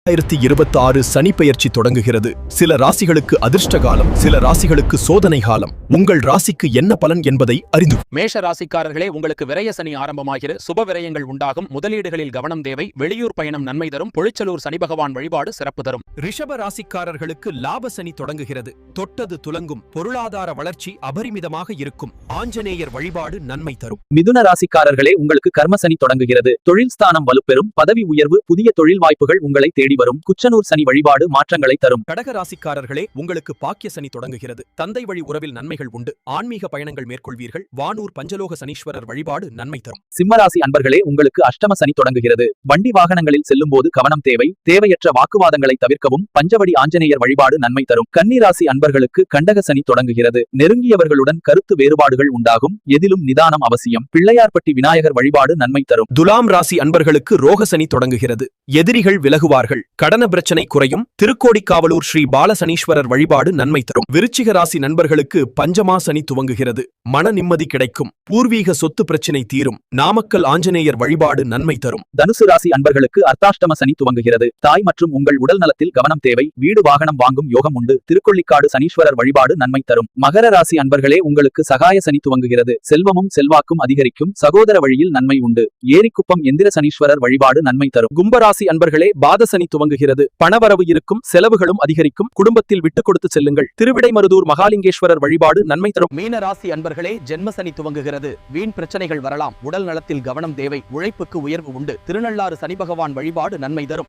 2026 சனி பெயர்ச்சி தொடங்குகிறது. சில ராசிகளுக்கு அதிர்ஷ்ட காலம், சில ராசிகளுக்கு சோதனை காலம். உங்கள் ராசிக்கு என்ன பலன் என்பதை அறிந்து மேஷ ராசிக்காரர்களே, உங்களுக்கு விரய சனி ஆரம்பமாகிற சுப விரயங்கள் உண்டாகும். முதலீடுகளில் கவனம் தேவை. வெளியூர் பயணம் நன்மை தரும். பொழிச்சலூர் சனி பகவான் வழிபாடு சிறப்பு தரும். ரிஷப ராசிக்காரர்களுக்கு லாப சனி தொடங்குகிறது. தொட்டது துலங்கும். பொருளாதார வளர்ச்சி அபரிமிதமாக இருக்கும். ஆஞ்சநேயர் வழிபாடு நன்மை தரும். மிதுன ராசிக்காரர்களே, உங்களுக்கு கர்ம சனி தொடங்குகிறது. தொழில் ஸ்தானம் வலுப்பெறும். பதவி உயர்வு, புதிய தொழில் வாய்ப்புகள் உங்களை தேடி வரும். குச்சனூர் சனி வழிபாடு மாற்றங்களை தரும். கடக ராசிக்காரர்களே, உங்களுக்கு பாக்கிய சனி தொடங்குகிறது. தந்தை வழி உறவில் நன்மைகள் உண்டு. ஆன்மீக பயணங்கள் மேற்கொள்வீர்கள். வானூர் பஞ்சலோக சனீஸ்வரர் வழிபாடு நன்மை தரும். சிம்மராசி அன்பர்களே, உங்களுக்கு அஷ்டம சனி தொடங்குகிறது. வண்டி வாகனங்களில் செல்லும் போது கவனம் தேவை. தேவையற்ற வாக்குவாதங்களை தவிர்க்கவும். பஞ்சவடி ஆஞ்சநேயர் வழிபாடு நன்மை தரும். கன்னிராசி அன்பர்களுக்கு கண்டக சனி தொடங்குகிறது. நெருங்கியவர்களுடன் கருத்து வேறுபாடுகள் உண்டாகும். எதிலும் நிதானம் அவசியம். பிள்ளையார்பட்டி விநாயகர் வழிபாடு நன்மை தரும். துலாம் ராசி அன்பர்களுக்கு ரோக சனி தொடங்குகிறது. எதிரிகள் விலகுவார்கள். கடன பிரச்சனை குறையும். திருக்கோடிக்காவலூர் ஸ்ரீ பாலசனீஸ்வரர் வழிபாடு நன்மை தரும். விருச்சிக ராசி நண்பர்களுக்கு பஞ்சமா சனி துவங்குகிறது. மன நிம்மதி கிடைக்கும். பூர்வீக சொத்து பிரச்சினை தீரும். நாமக்கல் ஆஞ்சநேயர் வழிபாடு நன்மை தரும். தனுசு ராசி அன்பர்களுக்கு அர்த்தாஷ்டம சனி துவங்குகிறது. தாய் மற்றும் உங்கள் உடல் நலத்தில் கவனம் தேவை. வீடு வாகனம் வாங்கும் யோகம் உண்டு. திருக்கொள்ளிக்காடு சனீஸ்வரர் வழிபாடு நன்மை தரும். மகர ராசி அன்பர்களே, உங்களுக்கு சகாய சனி துவங்குகிறது. செல்வமும் செல்வாக்கும் அதிகரிக்கும். சகோதர வழியில் நன்மை உண்டு. ஏரிக்குப்பம் எந்திர சனீஸ்வரர் வழிபாடு நன்மை தரும். கும்பராசி அன்பர்களே, பாத சனி துவங்குகிறது. பணவரவு இருக்கும். செலவுகளும் அதிகரிக்கும். குடும்பத்தில் விட்டுக் கொடுத்து செல்லுங்கள். திருவிடைமருதூர் மகாலிங்கேஸ்வரர் வழிபாடு நன்மை தரும். மீன ராசி அன்பர்களே, ஜென்மசனி துவங்குகிறது. வீண் பிரச்சனைகள் வரலாம். உடல் நலத்தில் கவனம் தேவை. உழைப்புக்கு உயர்வு உண்டு. திருநள்ளாறு சனி பகவான் வழிபாடு நன்மை தரும்.